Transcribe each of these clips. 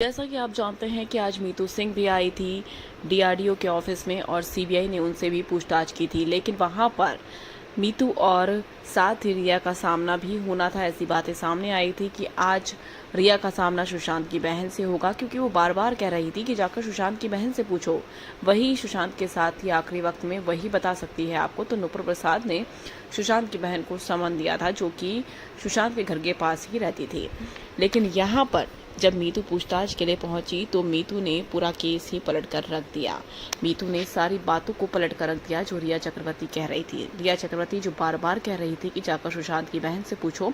जैसा कि आप जानते हैं कि आज मीतू सिंह भी आई थी डीआरडीओ के ऑफिस में और सीबीआई ने उनसे भी पूछताछ की थी, लेकिन वहां पर मीतू और साथ ही रिया का सामना भी होना था। ऐसी बातें सामने आई थी कि आज रिया का सामना सुशांत की बहन से होगा, क्योंकि वो बार बार कह रही थी कि जाकर सुशांत की बहन से पूछो, वही सुशांत के साथ ही आखिरी वक्त में वही बता सकती है आपको। तो नुपुर प्रसाद ने सुशांत की बहन को समन दिया था, जो कि सुशांत के घर के पास ही रहती थी। लेकिन यहाँ पर जब मीतू पूछताछ के लिए पहुंची तो मीतू ने पूरा केस ही पलट कर रख दिया। मीतू ने सारी बातों को पलट कर रख दिया जो रिया चक्रवर्ती कह रही थी। रिया चक्रवर्ती जो बार बार कह रही थी कि जाकर सुशांत की बहन से पूछो,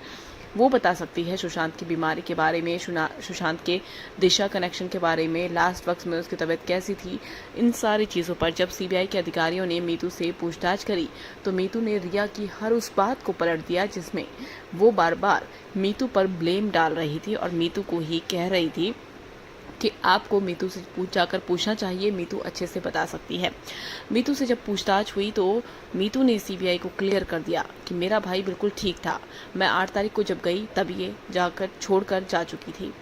वो बता सकती है सुशांत की बीमारी के बारे में, सुशांत के दिशा कनेक्शन के बारे में, लास्ट वक्त में उसकी तबीयत कैसी थी, इन सारी चीज़ों पर जब सीबीआई के अधिकारियों ने मीतू से पूछताछ करी तो मीतू ने रिया की हर उस बात को पलट दिया जिसमें वो बार बार मीतू पर ब्लेम डाल रही थी और मीतू को ही कह रही थी कि आपको मीतू से जाकर पूछना चाहिए, मीतू अच्छे से बता सकती है। मीतू से जब पूछताछ हुई तो मीतू ने सीबीआई को क्लियर कर दिया कि मेरा भाई बिल्कुल ठीक था, मैं 8 तारीख को जब गई तब ये जाकर छोड़कर जा चुकी थी।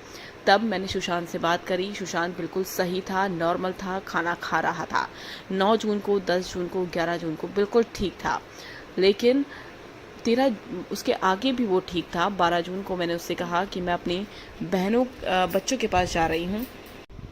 तब मैंने सुशांत से बात करी, सुशांत बिल्कुल सही था, नॉर्मल था, खाना खा रहा था। 9 जून को, 10 जून को, 11 जून को बिल्कुल ठीक था, लेकिन 13 उसके आगे भी वो ठीक था। 12 जून को मैंने उससे कहा कि मैं अपनी बच्चों के पास जा रही हूँ,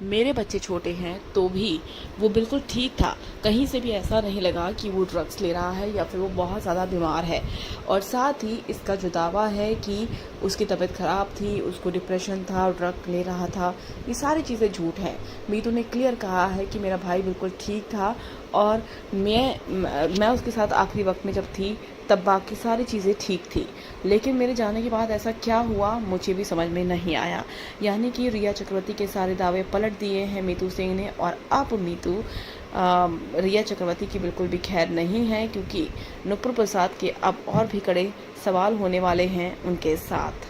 मेरे बच्चे छोटे हैं, तो भी वो बिल्कुल ठीक था। कहीं से भी ऐसा नहीं लगा कि वो ड्रग्स ले रहा है या फिर वो बहुत ज़्यादा बीमार है। और साथ ही इसका जो दावा है कि उसकी तबीयत ख़राब थी, उसको डिप्रेशन था, ड्रग ले रहा था, ये सारी चीज़ें झूठ हैं। मीतू ने क्लियर कहा है कि मेरा भाई बिल्कुल ठीक था और मैं उसके साथ आखिरी वक्त में जब थी तब बाकी सारी चीज़ें ठीक थी, लेकिन मेरे जाने के बाद ऐसा क्या हुआ मुझे भी समझ में नहीं आया। यानी कि रिया चक्रवर्ती के सारे दावे पलट दिए हैं मीतू सिंह ने और अब मीतू रिया चक्रवर्ती की बिल्कुल भी खैर नहीं है, क्योंकि नुपुर प्रसाद के अब और भी कड़े सवाल होने वाले हैं उनके साथ।